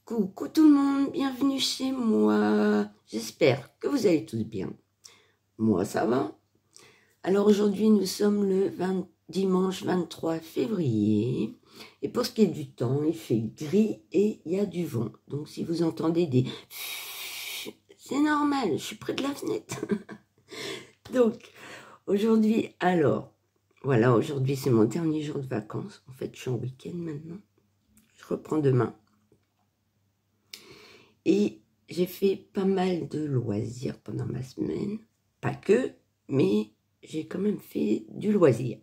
Coucou tout le monde, bienvenue chez moi. J'espère que vous allez tous bien. Moi, ça va. Alors aujourd'hui, nous sommes le dimanche 23 février. Et pour ce qui est du temps, il fait gris et il y a du vent. Donc si vous entendez des... c'est normal, je suis près de la fenêtre. Donc aujourd'hui, alors, voilà, aujourd'hui c'est mon dernier jour de vacances. En fait, je suis en week-end maintenant. Je reprends demain. Et j'ai fait pas mal de loisirs pendant ma semaine. Pas que, mais j'ai quand même fait du loisir.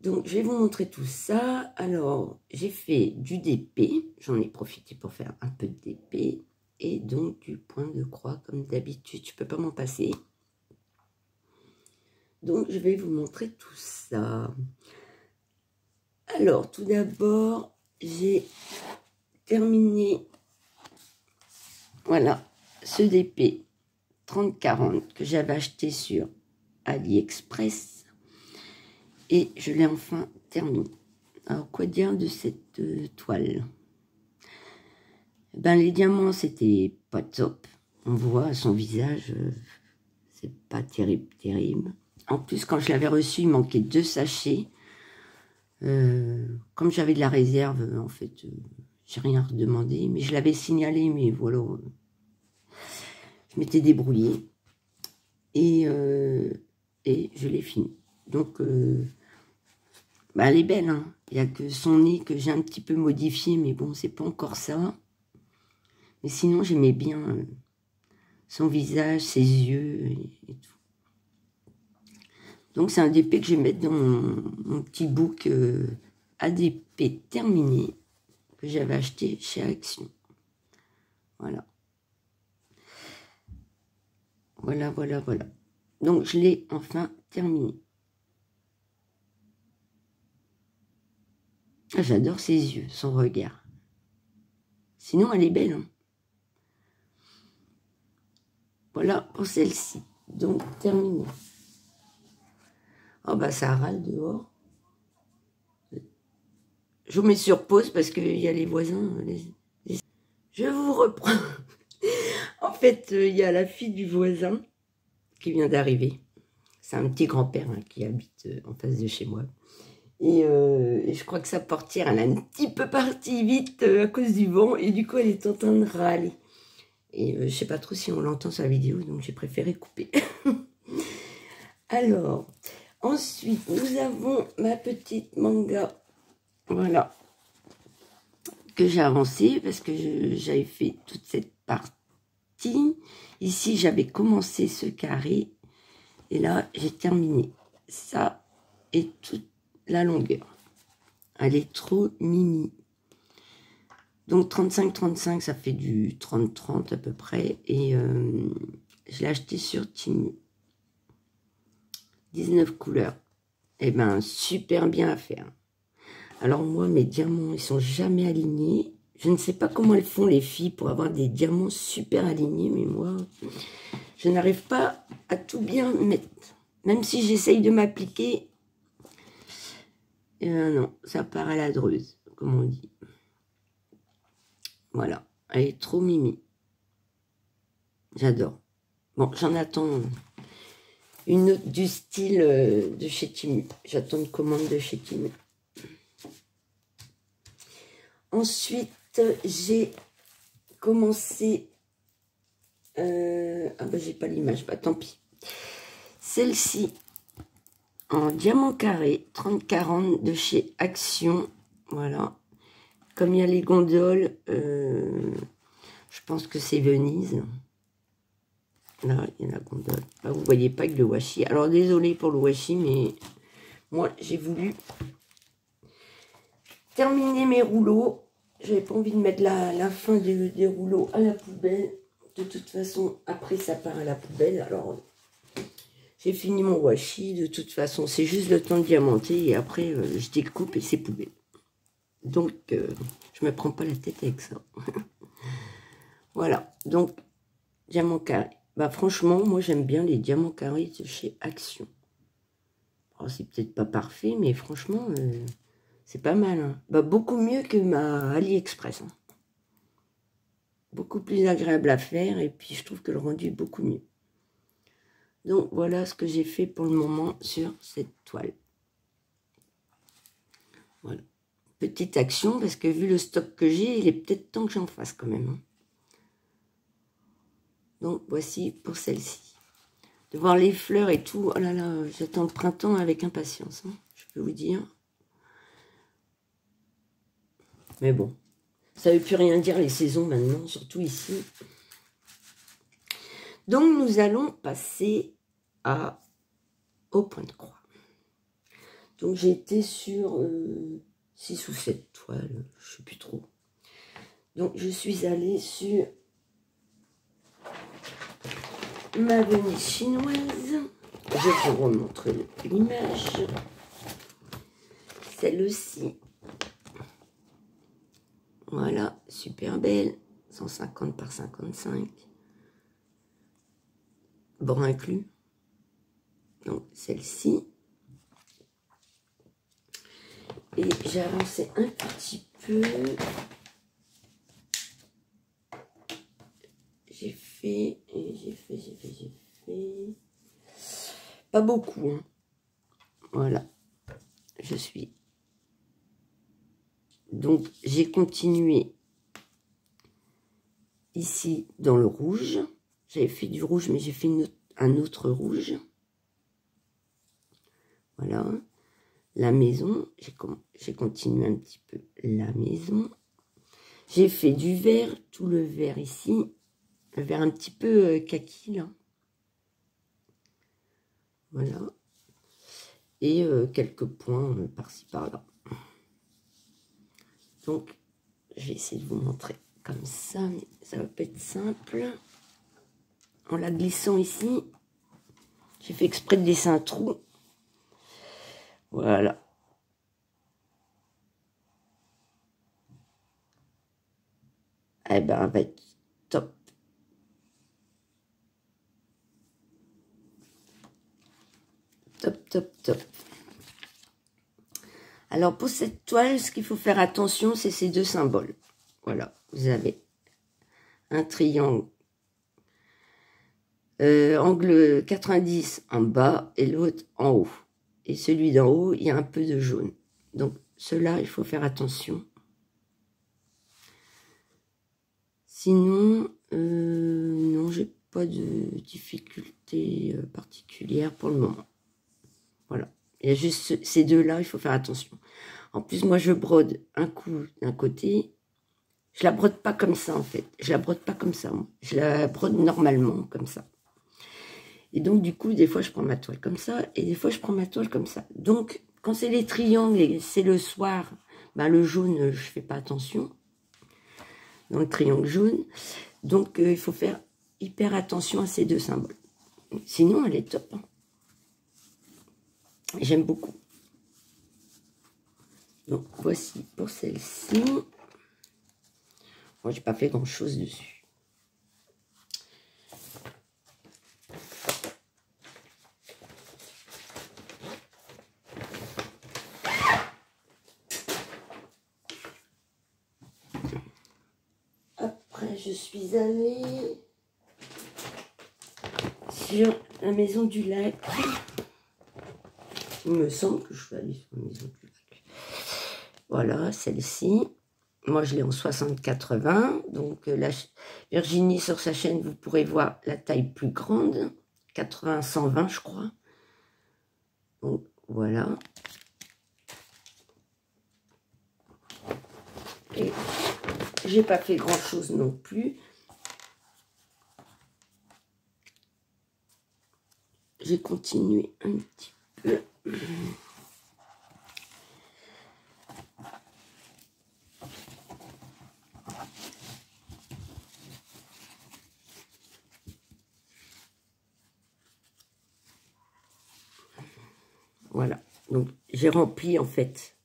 Donc, je vais vous montrer tout ça. Alors, j'ai fait du DP. J'en ai profité pour faire un peu de DP. Et donc, du point de croix, comme d'habitude. Je ne peux pas m'en passer. Donc, je vais vous montrer tout ça. Alors, tout d'abord, j'ai terminé... Voilà, ce DP 30-40 que j'avais acheté sur AliExpress et je l'ai enfin terminé. Alors, quoi dire de cette toile? Ben, les diamants, c'était pas top. On voit son visage, c'est pas terrible. En plus, quand je l'avais reçu, il manquait 2 sachets. Comme j'avais de la réserve, en fait, j'ai rien redemandé, mais je l'avais signalé, mais voilà. Je m'étais débrouillée et je l'ai fini. Donc, bah, elle est belle. Hein. Il n'y a que son nez que j'ai un petit peu modifié, mais bon, c'est pas encore ça. Mais sinon, j'aimais bien son visage, ses yeux et tout. Donc, c'est un DP que je vais mettre dans mon petit book ADP terminé que j'avais acheté chez Action. Voilà. Voilà. Donc, je l'ai enfin terminé. Ah, j'adore ses yeux, son regard. Sinon, elle est belle. Hein. Voilà pour celle-ci. Donc, terminé. Oh, bah, ça râle dehors. Je vous mets sur pause parce qu'il y a les voisins. Je vous reprends. En fait, il y a la fille du voisin qui vient d'arriver. C'est un petit grand-père hein, qui habite en face de chez moi. Et je crois que sa portière, elle a un petit peu parti vite à cause du vent. Et du coup, elle est en train de râler. Et je ne sais pas trop si on l'entend sur la vidéo, donc j'ai préféré couper. Alors, ensuite, nous avons ma petite manga. Voilà. Que j'ai avancé parce que j'avais fait toute cette partie. Ici, j'avais commencé ce carré. Et là, j'ai terminé ça et toute la longueur. Elle est trop mimi. Donc, 35-35, ça fait du 30-30 à peu près. Et je l'ai acheté sur Temu. 19 couleurs. Eh ben, super bien à faire. Alors moi, mes diamants, ils sont jamais alignés. Je ne sais pas comment elles font les filles pour avoir des diamants super alignés, mais moi, je n'arrive pas à tout bien mettre. Même si j'essaye de m'appliquer, non, ça part à la dreuse, comme on dit. Voilà, elle est trop mimi. J'adore. Bon, j'en attends une autre du style de chez Temu. J'attends une commande de chez Temu. Ensuite, j'ai commencé... ah bah j'ai pas l'image, bah tant pis. Celle-ci, en diamant carré, 30-40 de chez Action. Voilà. Comme il y a les gondoles, je pense que c'est Venise. Là, il y a la gondole. Là, vous voyez pas que le washi. Alors, désolé pour le washi, mais moi, j'ai voulu terminer mes rouleaux. J'avais pas envie de mettre la fin des rouleaux à la poubelle. De toute façon, après, ça part à la poubelle. Alors, j'ai fini mon washi. De toute façon, c'est juste le temps de diamanter. Et après, je découpe et c'est poubelle. Donc, je me prends pas la tête avec ça. Voilà. Donc, diamant carré. Bah, franchement, moi, j'aime bien les diamants carrés de chez Action. Oh, c'est peut-être pas parfait, mais franchement... c'est pas mal, hein. Bah, beaucoup mieux que ma AliExpress. Hein. beaucoup plus agréable à faire et puis je trouve que le rendu est beaucoup mieux. Donc voilà ce que j'ai fait pour le moment sur cette toile. Voilà. Petite action parce que vu le stock que j'ai, il est peut-être temps que j'en fasse quand même. Donc voici pour celle-ci. De voir les fleurs et tout, oh là là, j'attends le printemps avec impatience, hein, je peux vous dire. Mais bon, ça ne veut plus rien dire les saisons maintenant, surtout ici. Donc nous allons passer au point de croix. Donc j'ai été sur 6 ou 7 toiles, je ne sais plus trop. Donc je suis allée sur ma Venise chinoise. Je vais vous remontrer l'image. Celle-ci. Voilà, super belle. 150 par 55. Bord inclus. Donc celle-ci. Et j'ai avancé un petit peu. J'ai fait. Pas beaucoup, hein. Voilà. Je suis. Donc, j'ai continué ici dans le rouge. J'avais fait du rouge, mais j'ai fait un autre rouge. Voilà. La maison. J'ai continué un petit peu la maison. J'ai fait du vert, tout le vert ici. Le vert un petit peu kaki, là. Voilà. Et quelques points par-ci, par-là. Donc, je vais essayer de vous montrer comme ça, mais ça va pas être simple. En la glissant ici, j'ai fait exprès de laisser un trou. Voilà. Eh ben, elle va être top. Top, top, top. Alors, pour cette toile, ce qu'il faut faire attention, c'est ces deux symboles. Voilà, vous avez un triangle angle 90 en bas et l'autre en haut. Et celui d'en haut, il y a un peu de jaune. Donc, cela, il faut faire attention. Sinon, non, j'ai pas de difficulté particulière pour le moment. Voilà. Il y a juste ces deux-là, il faut faire attention. En plus, moi, je brode un coup d'un côté. Je la brode pas comme ça, en fait. Je la brode pas comme ça, moi. Je la brode normalement, comme ça. Et donc, du coup, des fois, je prends ma toile comme ça, et des fois, je prends ma toile comme ça. Donc, quand c'est les triangles et c'est le soir, ben, le jaune, je fais pas attention. Dans le triangle jaune. Donc, il faut faire hyper attention à ces deux symboles. Sinon, elle est top. Hein. J'aime beaucoup. Donc, voici pour celle-ci. Moi, j'ai pas fait grand-chose dessus. Après, je suis allée sur la maison du lac. Il me semble que je suis allée sur la maison du lac. Voilà, celle-ci. Moi, je l'ai en 60-80. Donc, Virginie, sur sa chaîne, vous pourrez voir la taille plus grande. 80-120, je crois. Donc, voilà. Et j'ai pas fait grand-chose non plus. J'ai continué un petit peu. Voilà, donc j'ai rempli en fait.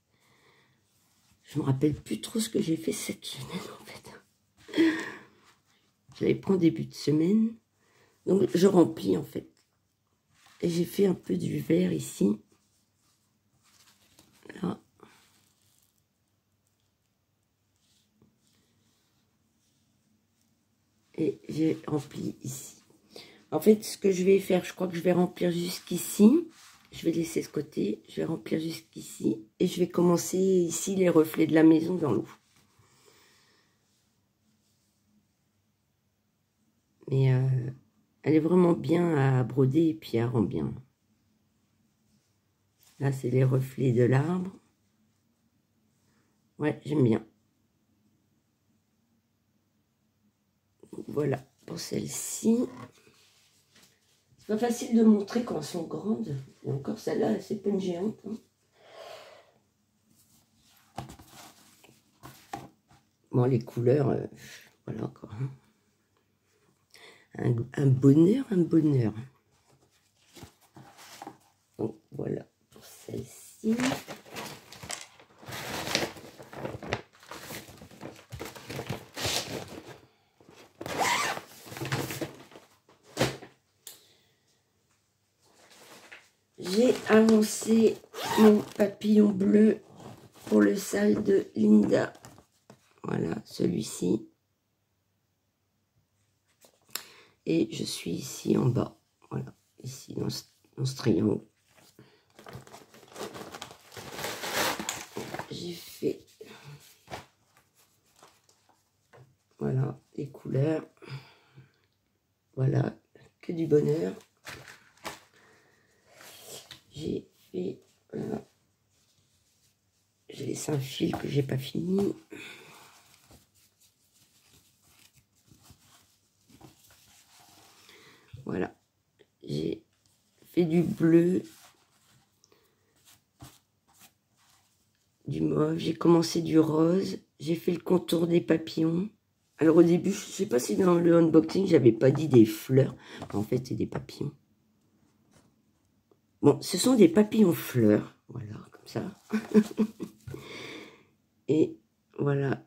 Je me rappelle plus trop ce que j'ai fait cette semaine en fait. Je l'avais pris en début de semaine. Donc je remplis en fait. Et j'ai fait un peu du vert ici. Là. Et j'ai rempli ici. En fait, ce que je vais faire, je crois que je vais remplir jusqu'ici. Je vais laisser ce côté, je vais remplir jusqu'ici. Et je vais commencer ici les reflets de la maison dans l'eau. Mais elle est vraiment bien à broder et puis elle rend bien. Là, c'est les reflets de l'arbre. Ouais, j'aime bien. Voilà, pour celle-ci. C'est pas facile de montrer quand elles sont grandes. Et encore, celle-là, c'est pas une géante. Hein. Bon, les couleurs, voilà quoi. Un bonheur, un bonheur. Donc, voilà pour celle-ci. J'ai avancé mon papillon bleu pour le salle de Linda. Voilà, celui-ci. Et je suis ici en bas. Voilà, ici dans ce triangle. J'ai fait... Voilà, les couleurs. Voilà, que du bonheur. J'ai fait... Voilà. J'ai laissé un fil que j'ai pas fini. Voilà. J'ai fait du bleu, du mauve. J'ai commencé du rose. J'ai fait le contour des papillons. Alors au début, je sais pas si dans le unboxing, j'avais pas dit des fleurs. En fait, c'est des papillons. Bon, ce sont des papillons fleurs. Voilà, comme ça. Et voilà.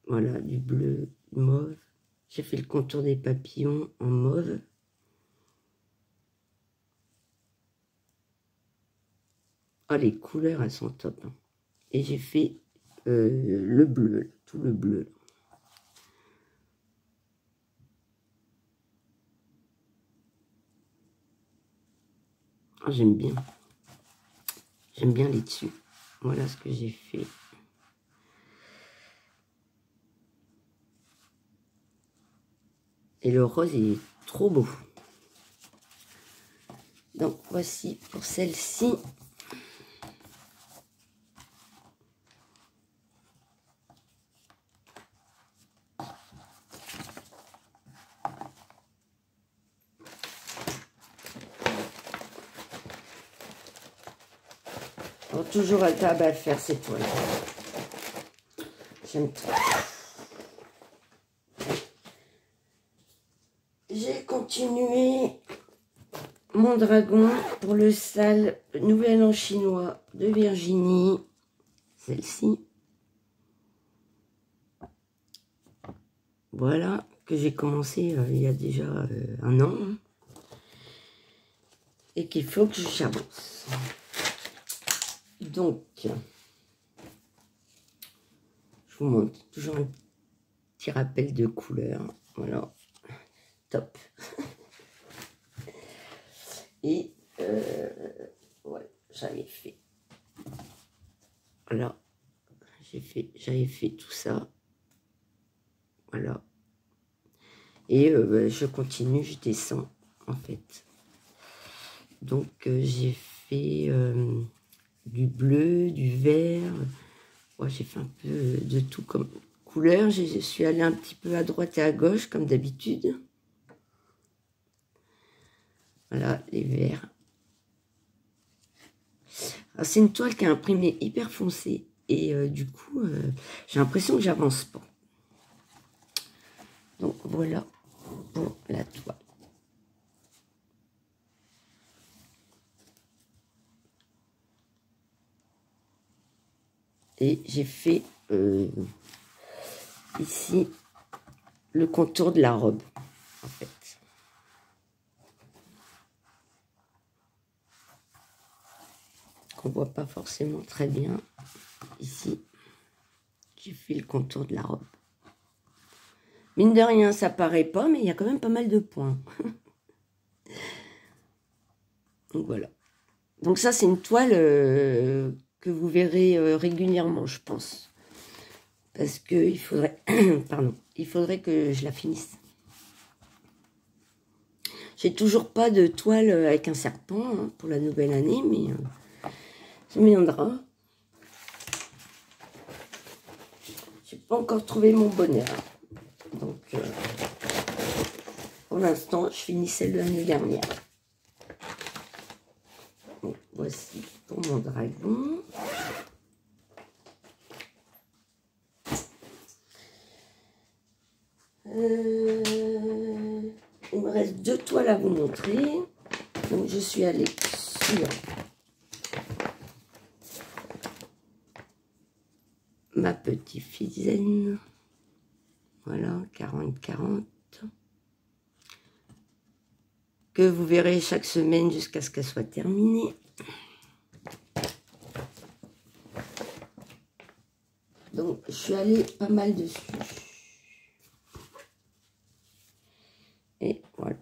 Voilà, du bleu, du mauve. J'ai fait le contour des papillons en mauve. Ah, les couleurs, elles sont top. Hein. Et j'ai fait le bleu, tout le bleu. Ah, j'aime bien. J'aime bien les dessus. Voilà ce que j'ai fait. Et le rose est trop beau. Donc, voici pour celle-ci. Alors, toujours un table à faire ces toiles. J'aime trop. J'ai continué mon dragon pour le sale Nouvel An chinois de Virginie. Celle-ci. Voilà, que j'ai commencé il y a déjà un an. Et qu'il faut que j'avance. Donc, je vous montre toujours un petit rappel de couleurs. Voilà, top. Et ouais, j'avais fait. Voilà, j'avais fait tout ça. Voilà. Et je continue, je descends en fait. Donc j'ai fait du bleu, du vert. Ouais, j'ai fait un peu de tout comme couleur. Je suis allée un petit peu à droite et à gauche comme d'habitude. Voilà, les verts. C'est une toile qui est imprimée hyper foncée. Et du coup, j'ai l'impression que j'avance pas. Donc voilà pour la toile. Et j'ai fait ici le contour de la robe, en fait. Qu'on voit pas forcément très bien. Ici, j'ai fait le contour de la robe. Mine de rien, ça paraît pas, mais il y a quand même pas mal de points. Donc voilà. Donc ça, c'est une toile que vous verrez régulièrement, je pense. Parce qu'il faudrait... Pardon. Il faudrait que je la finisse. J'ai toujours pas de toile avec un serpent hein, pour la nouvelle année, mais ça viendra. J'ai pas encore trouvé mon bonheur. Donc, pour l'instant, je finis celle de l'année dernière. Donc, voici pour mon dragon. Il me reste 2 toiles à vous montrer. Donc, je suis allée sur ma petite Fizen. Voilà, 40-40. Que vous verrez chaque semaine jusqu'à ce qu'elle soit terminée. Donc, je suis allée pas mal dessus. Et voilà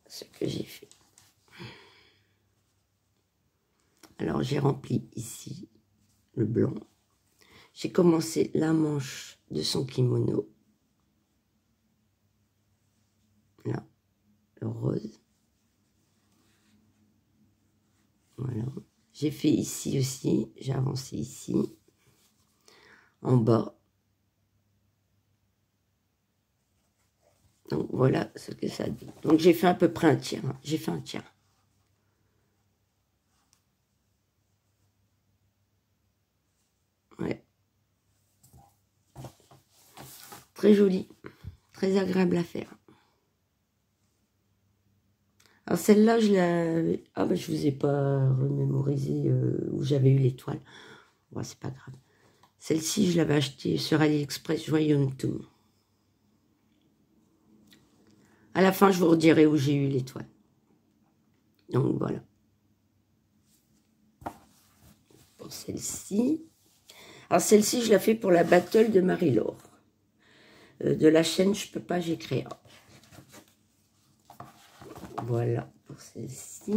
ce que j'ai fait. Alors, j'ai rempli ici le blanc. J'ai commencé la manche de son kimono. Là, le rose. Voilà. J'ai fait ici aussi. J'ai avancé ici. En bas. Donc, voilà ce que ça dit. Donc, j'ai fait à peu près un tiers. Hein. J'ai fait un tiers. Ouais. Très joli. Très agréable à faire. Alors, celle-là, je l'avais... Ah, bah, je vous ai pas remémorisé où j'avais eu l'étoile. Bon, c'est pas grave. Celle-ci, je l'avais achetée sur AliExpress Joyum Tour. À la fin, je vous redirai où j'ai eu l'étoile. Donc, voilà. Pour celle-ci. Alors, celle-ci, je la fais pour la battle de Marie-Laure. De la chaîne Je peux pas, j'écris. Voilà pour celle-ci.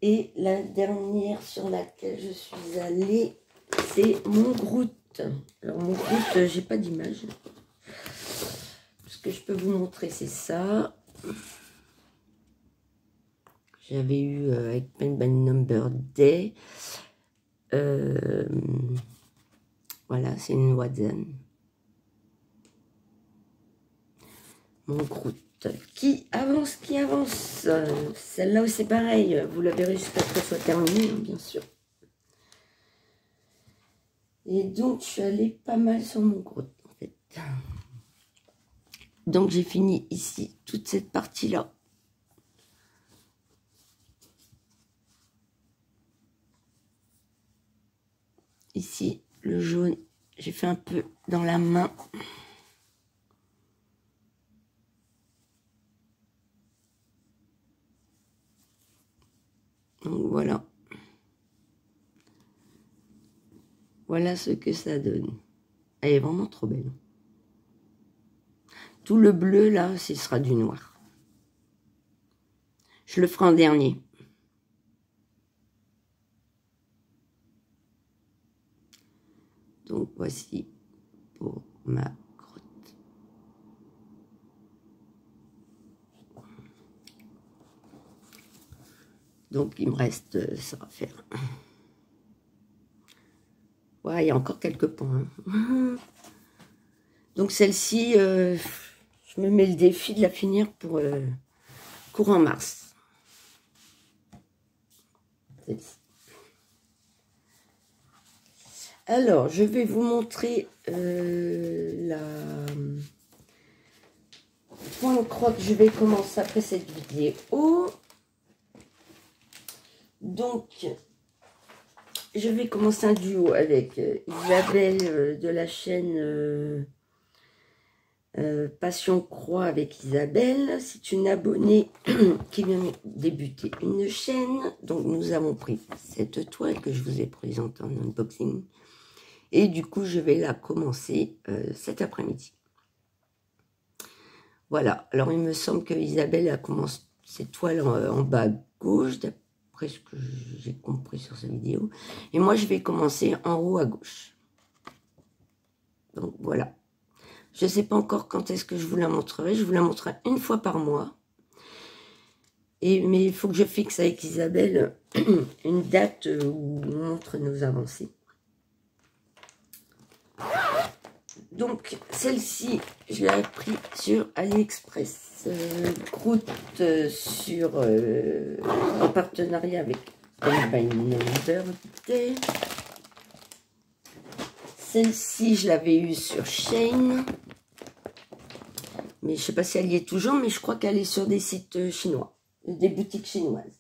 Et la dernière sur laquelle je suis allée, c'est mon Groot. Alors mon Groot, j'ai pas d'image. Ce que je peux vous montrer, c'est ça. J'avais eu avec Pen Band Number Day. Voilà, c'est une Watson. Mon Groot qui avance, Celle-là, c'est pareil. Vous la verrez jusqu'à ce qu'elle soit terminée, bien sûr. Et donc, je suis allée pas mal sur mon Groot, en fait. Donc, j'ai fini ici, toute cette partie-là. Ici, le jaune, j'ai fait un peu dans la main. Donc, voilà. Voilà ce que ça donne. Elle est vraiment trop belle. Tout le bleu, là, ce sera du noir. Je le ferai en dernier. Donc, voici pour ma grotte. Donc, il me reste ça à faire. Ouais, il y a encore quelques points. Hein. Donc, celle-ci, je me mets le défi de la finir pour courant mars. Celle-ci. Alors, je vais vous montrer la point de croix que je vais commencer après cette vidéo. Donc, je vais commencer un duo avec Isabelle de la chaîne Passion Croix avec Isabelle. C'est une abonnée qui vient débuter une chaîne. Donc nous avons pris cette toile que je vous ai présentée en unboxing. Et du coup, je vais la commencer cet après-midi. Voilà. Alors, il me semble que Isabelle a commencé cette toile en bas à gauche, d'après ce que j'ai compris sur sa vidéo. Et moi, je vais commencer en haut à gauche. Donc, voilà. Je ne sais pas encore quand est-ce que je vous la montrerai. Je vous la montrerai une fois par mois. Mais il faut que je fixe avec Isabelle une date où on montre nos avancées. Donc, celle-ci, je l'ai pris sur AliExpress. Croûte en partenariat avec Birthday. Celle-ci, je l'avais eue sur Shein. Mais je ne sais pas si elle y est toujours, mais je crois qu'elle est sur des sites chinois, des boutiques chinoises.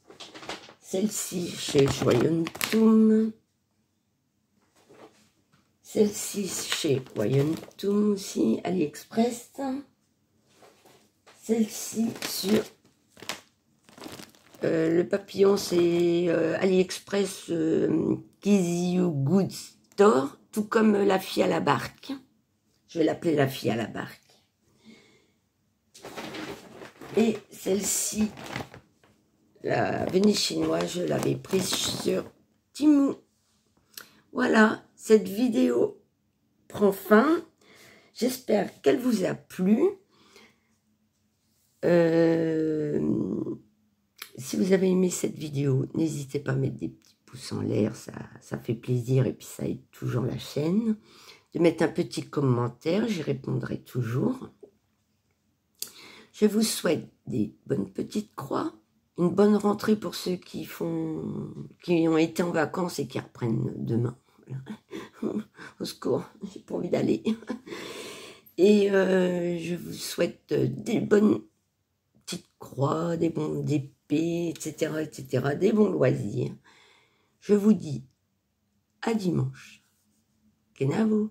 Celle-ci, chez Joyentum. Celle-ci, chez Joyentum aussi, AliExpress. Celle-ci, sur le papillon, c'est AliExpress Kiziu Good Store, tout comme la fille à la barque. Je vais l'appeler la fille à la barque. Et celle-ci, la Venise chinoise, je l'avais prise sur Temu. Voilà, cette vidéo prend fin. J'espère qu'elle vous a plu. Si vous avez aimé cette vidéo, n'hésitez pas à mettre des petits pouces en l'air, ça fait plaisir et puis ça aide toujours la chaîne. De mettre un petit commentaire, j'y répondrai toujours. Je vous souhaite des bonnes petites croix, une bonne rentrée pour ceux qui ont été en vacances et qui reprennent demain. Voilà. Au secours, j'ai pas envie d'aller. Et je vous souhaite des bonnes petites croix, des bons épées, etc., etc., des bons loisirs. Je vous dis à dimanche. Kenavo.